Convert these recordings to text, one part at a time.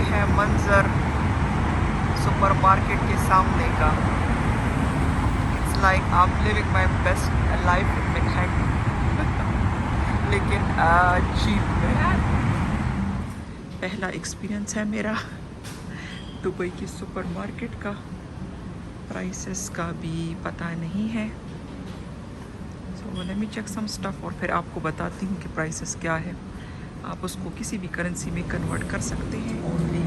है मंजर सुपरमार्केट के सामने का। It's like I am living my best life in Manhattan लेकिन चीप में। पहला एक्सपीरियंस है मेरा दुबई की सुपरमार्केट का। प्राइसेस का भी पता नहीं है। So let me check some stuff और फिर आपको बताती हूँ कि प्राइसेस क्या है। आप उसको किसी भी करेंसी में कन्वर्ट कर सकते हैं। ओनली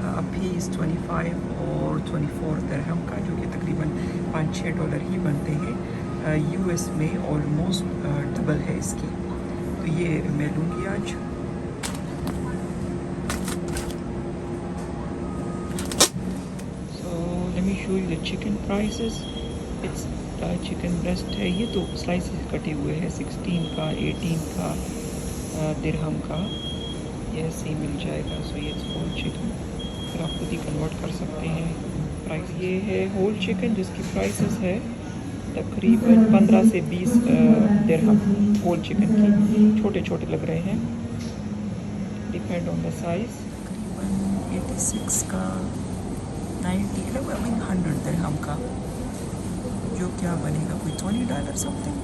अभी इस 25 और 24 दिरहम का, जो कि तकरीबन $5-6 ही बनते हैं। यूएस में ऑलमोस्ट डबल है इसकी। तो ये मैं लूँगी आज। Let me show you the chicken prices. It's chicken breast है। ये तो स्लाइसेस कटे हुए हैं 16 का, 18 का दिरहम का, ये ऐसे ही मिल जाएगा। सो ये होल चिकन, फिर आप खुद ही कन्वर्ट कर सकते हैं। प्राइस ये है होल चिकन जिसकी प्राइसेस है तकरीबन 15 से 20 दिरहम होल चिकन की। छोटे छोटे लग रहे हैं, डिपेंड ऑन द साइज़। तकरीबन 86 का, 90 100 दिरहम का, जो क्या बनेगा कोई $20 समथिंग।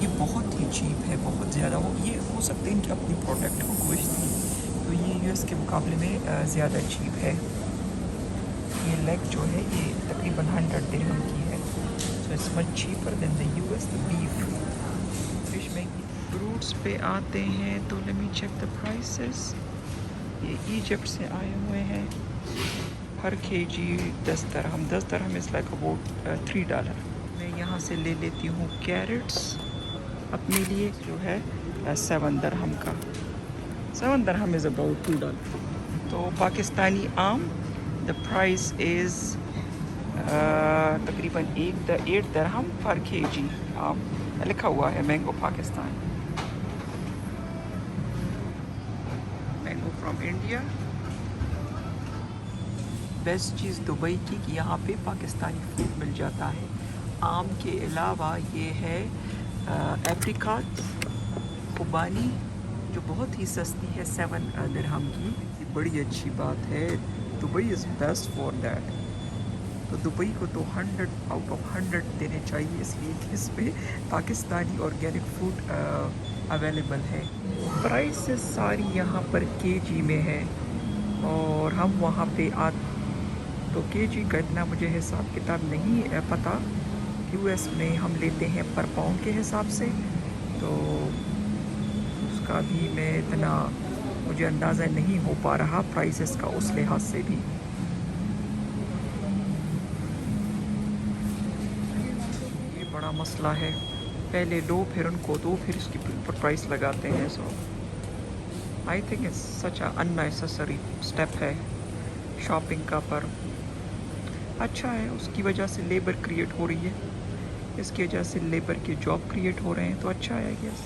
ये बहुत ही चीप है, बहुत ज़्यादा। वो ये हो सकते हैं इनके अपनी प्रोडक्ट को गोश्त की, तो ये यूएस के मुकाबले में ज़्यादा चीप है। ये लेग जो है ये तकरीबन 100 दिरहम की है। So it's much cheaper than the US the beef. Fish में फ्रूट्स पे आते हैं तो let me check the prices. ये इजिप्ट से आए हुए हैं। हर KG 10 dirham. 10 dirham is like about $3। मैं यहाँ से ले लेती हूँ कैरेट्स अपने लिए, जो है 7 दिरहम का। 7 दिरहम इज़ अबाउट $2। तो पाकिस्तानी आम, द प्राइस इज़ तकरीबन 8 दिरहम पर केजी। आम लिखा हुआ है mango Pakistan, mango from India. Best cheese Dubai की कि यहाँ पे पाकिस्तानी फूड मिल जाता है। आम के अलावा ये है एप्रिकॉट, खुबानी, जो बहुत ही सस्ती है 7 दिरहम की। ये बड़ी अच्छी बात है। Dubai is best for that. तो दुबई को तो 100 आउट ऑफ 100 देने चाहिए, इसलिए कि इसमें पाकिस्तानी ऑर्गेनिक फूड अवेलेबल है। प्राइसेस सारी यहाँ पर केजी में है, और हम वहाँ पे तो केजी का इतना मुझे हिसाब किताब नहीं पता। यूएस में हम लेते हैं पर पाउंड के हिसाब से, तो उसका भी मैं इतना मुझे अंदाज़ा नहीं हो पा रहा प्राइसेस का उस लिहाज से भी। ये बड़ा मसला है, पहले लो फिर उनको दो, फिर इसकी ऊपर प्राइस लगाते हैं। So I think it's such a unnecessary step है शॉपिंग का। पर अच्छा है, उसकी वजह से लेबर क्रिएट हो रही है, इसकी वजह से लेबर के जॉब क्रिएट हो रहे हैं, तो अच्छा है यस।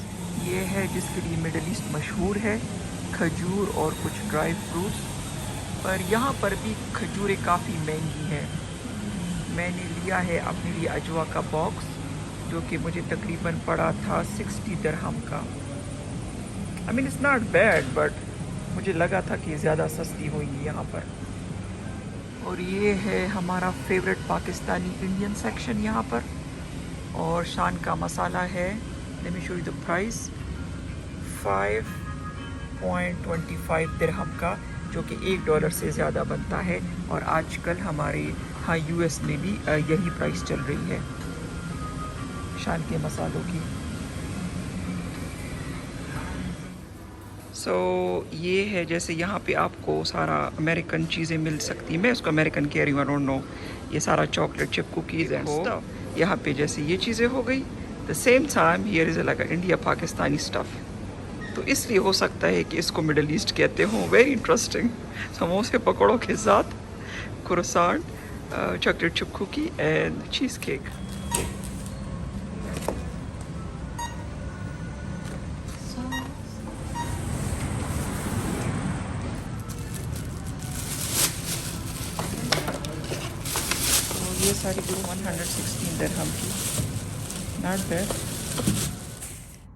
ये है जिसके लिए मिडल ईस्ट मशहूर है, खजूर और कुछ ड्राई फ्रूट्स। पर यहाँ पर भी खजूरें काफ़ी महंगी हैं। मैंने लिया है अपने लिए अजवा का बॉक्स, जो कि मुझे तकरीबन पड़ा था 60 दिरहम का। I mean it's not bad, but मुझे लगा था कि ज़्यादा सस्ती होगी यहाँ पर। और ये है हमारा फेवरेट पाकिस्तानी इंडियन सेक्शन यहाँ पर, और शान का मसाला है। Let me show you the price, 5.25 दिरहम का, जो कि $1 से ज़्यादा बनता है। और आजकल हमारे यहाँ यूएस में भी यही प्राइस चल रही है शान के मसालों की। सो ये है, जैसे यहाँ पे आपको सारा अमेरिकन चीज़ें मिल सकती हैं। मैं उसको अमेरिकन कह रही हूँ, आई डोंट नो। ये सारा chocolate chip cookies and stuff यहाँ पे जैसे ये चीज़ें हो गई। The same time here is like India Pakistani stuff, तो इसलिए हो सकता है कि इसको मिडल ईस्ट कहते हो। Very interesting. समोसे पकौड़ों के साथ croissant, chocolate chip cookie and cheese cake. ये सारी गुरु 116 दिरहम की, not bad.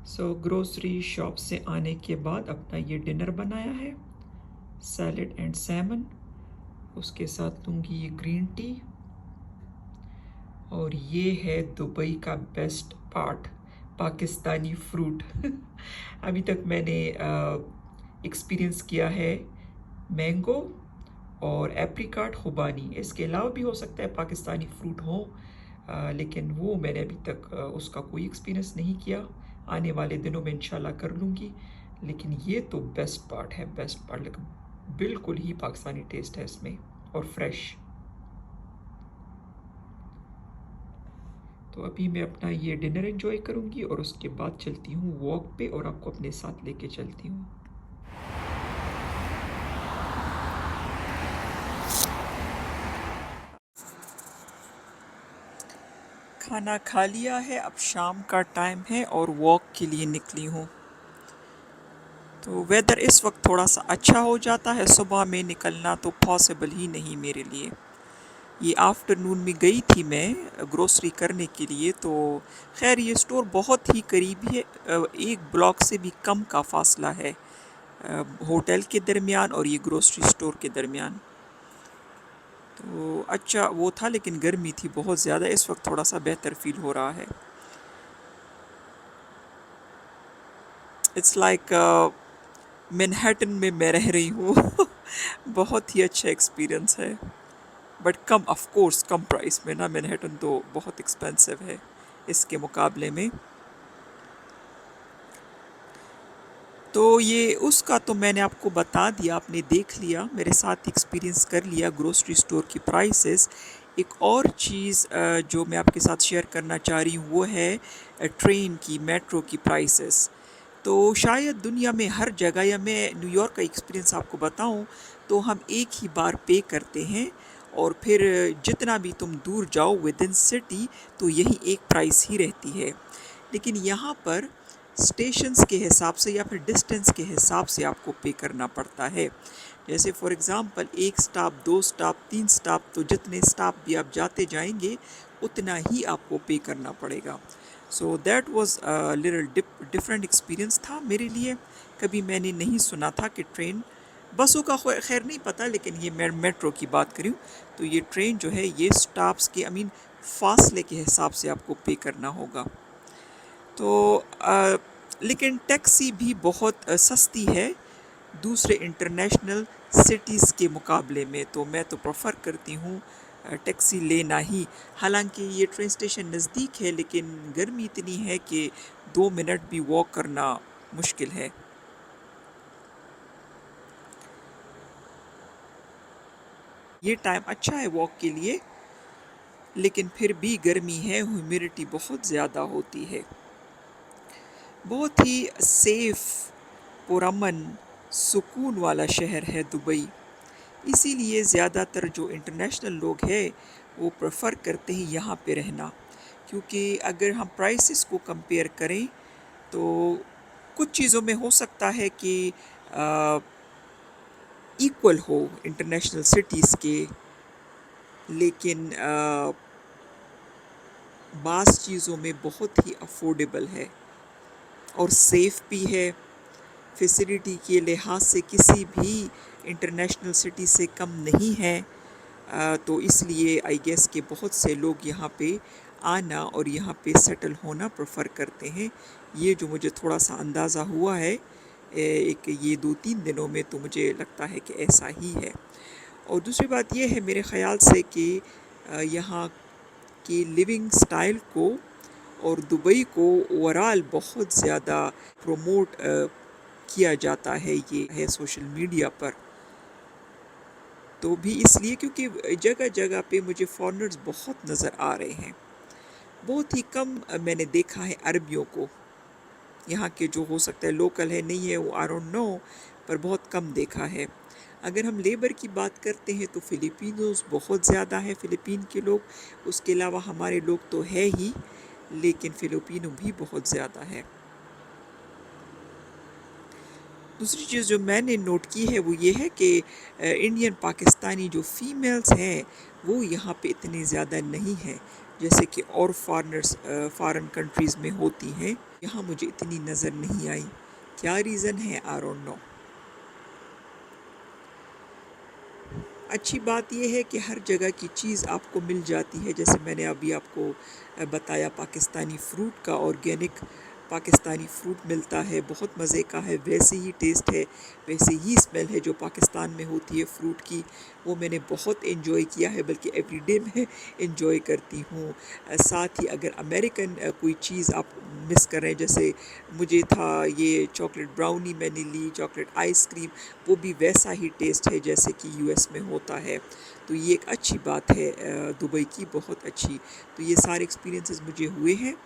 So grocery shop से आने के बाद अपना ये डिनर बनाया है। सैलड एंड सैमन, उसके साथ लूँगी ये ग्रीन टी। और ये है दुबई का बेस्ट पार्ट, पाकिस्तानी फ्रूट। अभी तक मैंने एक्सपीरियंस किया है मैंगो और एप्रिकॉट, खुबानी। इसके अलावा भी हो सकता है पाकिस्तानी फ्रूट हो, लेकिन वो मैंने अभी तक उसका कोई एक्सपीरियंस नहीं किया। आने वाले दिनों में इंशाल्लाह कर लूँगी। लेकिन ये तो बेस्ट पार्ट है, बेस्ट पार्ट, लेकिन बिल्कुल ही पाकिस्तानी टेस्ट है इसमें और फ्रेश। तो अभी मैं अपना ये डिनर एंजॉय करूँगी और उसके बाद चलती हूँ वॉक पे और आपको अपने साथ लेके चलती हूँ। खाना खा लिया है, अब शाम का टाइम है और वॉक के लिए निकली हूँ। तो वेदर इस वक्त थोड़ा सा अच्छा हो जाता है, सुबह में निकलना तो पॉसिबल ही नहीं मेरे लिए। ये आफ्टरनून में गई थी मैं ग्रोसरी करने के लिए, तो खैर ये स्टोर बहुत ही करीब है, एक ब्लॉक से भी कम का फासला है होटल के दरमियान और ये ग्रोसरी स्टोर के दरमियान। तो अच्छा वो था, लेकिन गर्मी थी बहुत ज़्यादा। इस वक्त थोड़ा सा बेहतर फील हो रहा है। इट्स लाइक मैनहट्टन में मैं रह रही हूँ। बहुत ही अच्छा एक्सपीरियंस है, but come, of course come price में ना। मैनहट्टन तो बहुत एक्सपेंसिव है इसके मुकाबले में। तो ये उसका तो मैंने आपको बता दिया, आपने देख लिया, मेरे साथ एक्सपीरियंस कर लिया ग्रोसरी स्टोर की प्राइसेस। एक और चीज़ जो मैं आपके साथ शेयर करना चाह रही हूँ वो है ट्रेन की, मेट्रो की प्राइसेस। तो शायद दुनिया में हर जगह, या मैं न्यूयॉर्क का एक्सपीरियंस आपको बताऊं, तो हम एक ही बार पे करते हैं और फिर जितना भी तुम दूर जाओ विद इन सिटी तो यही एक प्राइस ही रहती है। लेकिन यहाँ पर स्टेशंस के हिसाब से या फिर डिस्टेंस के हिसाब से आपको पे करना पड़ता है। जैसे फॉर एग्ज़ाम्पल एक स्टॉप, दो स्टॉप, तीन स्टॉप, तो जितने स्टॉप भी आप जाते जाएंगे उतना ही आपको पे करना पड़ेगा। So that was little different experience था मेरे लिए। कभी मैंने नहीं सुना था कि ट्रेन, बसों का खैर नहीं पता, लेकिन ये मैं मेट्रो की बात करूँ तो ये ट्रेन जो है ये स्टॉप्स के, आई मीन फासले के हिसाब से आपको पे करना होगा। तो लेकिन टैक्सी भी बहुत सस्ती है दूसरे इंटरनेशनल सिटीज़ के मुकाबले में, तो मैं तो प्रेफर करती हूँ टैक्सी लेना ही। हालांकि ये ट्रेन स्टेशन नज़दीक है, लेकिन गर्मी इतनी है कि 2 मिनट भी वॉक करना मुश्किल है। ये टाइम अच्छा है वॉक के लिए, लेकिन फिर भी गर्मी है, ह्यूमिडिटी बहुत ज़्यादा होती है। बहुत ही सेफ़, पुरअमन, सुकून वाला शहर है दुबई। इसीलिए ज़्यादातर जो इंटरनेशनल लोग हैं वो प्रेफर करते हैं यहाँ पे रहना, क्योंकि अगर हम प्राइसेस को कंपेयर करें तो कुछ चीज़ों में हो सकता है कि इक्वल हो इंटरनेशनल सिटीज़ के, लेकिन बाज़ चीज़ों में बहुत ही अफोर्डेबल है और सेफ़ भी है। फैसिलिटी के लिहाज से किसी भी इंटरनेशनल सिटी से कम नहीं है। तो इसलिए आई गेस कि बहुत से लोग यहाँ पे आना और यहाँ पे सेटल होना प्रेफर करते हैं। ये जो मुझे थोड़ा सा अंदाज़ा हुआ है एक ये 2-3 दिनों में, तो मुझे लगता है कि ऐसा ही है। और दूसरी बात ये है मेरे ख़्याल से कि यहाँ की लिविंग स्टाइल को और दुबई को ओवरऑल बहुत ज़्यादा प्रमोट किया जाता है, ये है सोशल मीडिया पर। तो भी इसलिए क्योंकि जगह जगह पे मुझे फॉरेनर्स बहुत नज़र आ रहे हैं। बहुत ही कम मैंने देखा है अरबियों को, यहाँ के जो हो सकता है लोकल है, नहीं है, वो आई डोंट नो, पर बहुत कम देखा है। अगर हम लेबर की बात करते हैं तो फ़िलिपिनोज़ बहुत ज़्यादा है, फ़िलिपीन के लोग। उसके अलावा हमारे लोग तो है ही, लेकिन फ़िलिपिनो भी बहुत ज़्यादा है। दूसरी चीज़ जो मैंने नोट की है वो ये है कि इंडियन पाकिस्तानी जो फ़ीमेल्स हैं वो यहाँ पे इतनी ज़्यादा नहीं है जैसे कि और फॉरेन कंट्रीज़ में होती हैं। यहाँ मुझे इतनी नज़र नहीं आई। क्या रीज़न है, आई डोंट नो। अच्छी बात यह है कि हर जगह की चीज़ आपको मिल जाती है। जैसे मैंने अभी आपको बताया, पाकिस्तानी फ़्रूट का ऑर्गेनिक पाकिस्तानी फ़्रूट मिलता है, बहुत मज़े का है, वैसे ही टेस्ट है, वैसे ही स्मेल है जो पाकिस्तान में होती है फ़्रूट की, वो मैंने बहुत एंजॉय किया है, बल्कि एवरीडे मैं एंजॉय करती हूँ। साथ ही अगर अमेरिकन कोई चीज़ आप मिस कर रहे हैं, जैसे मुझे था ये चॉकलेट ब्राउनी मैंने ली, चॉकलेट आइसक्रीम, वो भी वैसा ही टेस्ट है जैसे कि यूएस में होता है। तो ये एक अच्छी बात है दुबई की, बहुत अच्छी। तो ये सारे एक्सपीरियंसेस मुझे हुए हैं,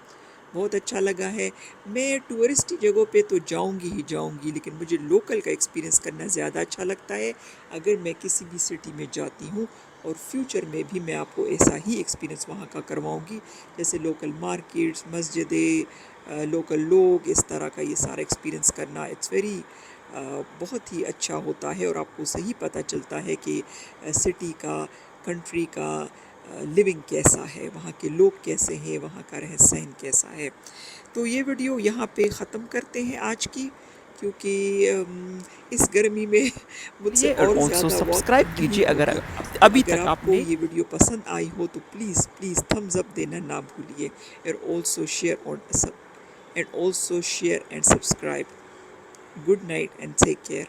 बहुत अच्छा लगा है। मैं टूरिस्टी जगहों पे तो जाऊंगी ही जाऊंगी, लेकिन मुझे लोकल का एक्सपीरियंस करना ज़्यादा अच्छा लगता है। अगर मैं किसी भी सिटी में जाती हूँ, और फ्यूचर में भी मैं आपको ऐसा ही एक्सपीरियंस वहाँ का करवाऊँगी, जैसे लोकल मार्केट्स, मस्जिदें, लोकल लोग, इस तरह का ये सारा एक्सपीरियंस करना इट्स वेरी बहुत ही अच्छा होता है, और आपको सही पता चलता है कि सिटी का, कंट्री का लिविंग कैसा है, वहाँ के लोग कैसे हैं, वहाँ का रहन सहन कैसा है। तो ये वीडियो यहाँ पे ख़त्म करते हैं आज की, क्योंकि इस गर्मी में मुझसे और और ऑल्सो ज़्यादा वॉक सब्सक्राइब नहीं कीजिए अगर होगी। तो अभी अगर तक आपको आपने ये वीडियो पसंद आई हो तो प्लीज़ प्लीज़ थम्स अप देना ना भूलिए, and also share and subscribe. Good night and take care.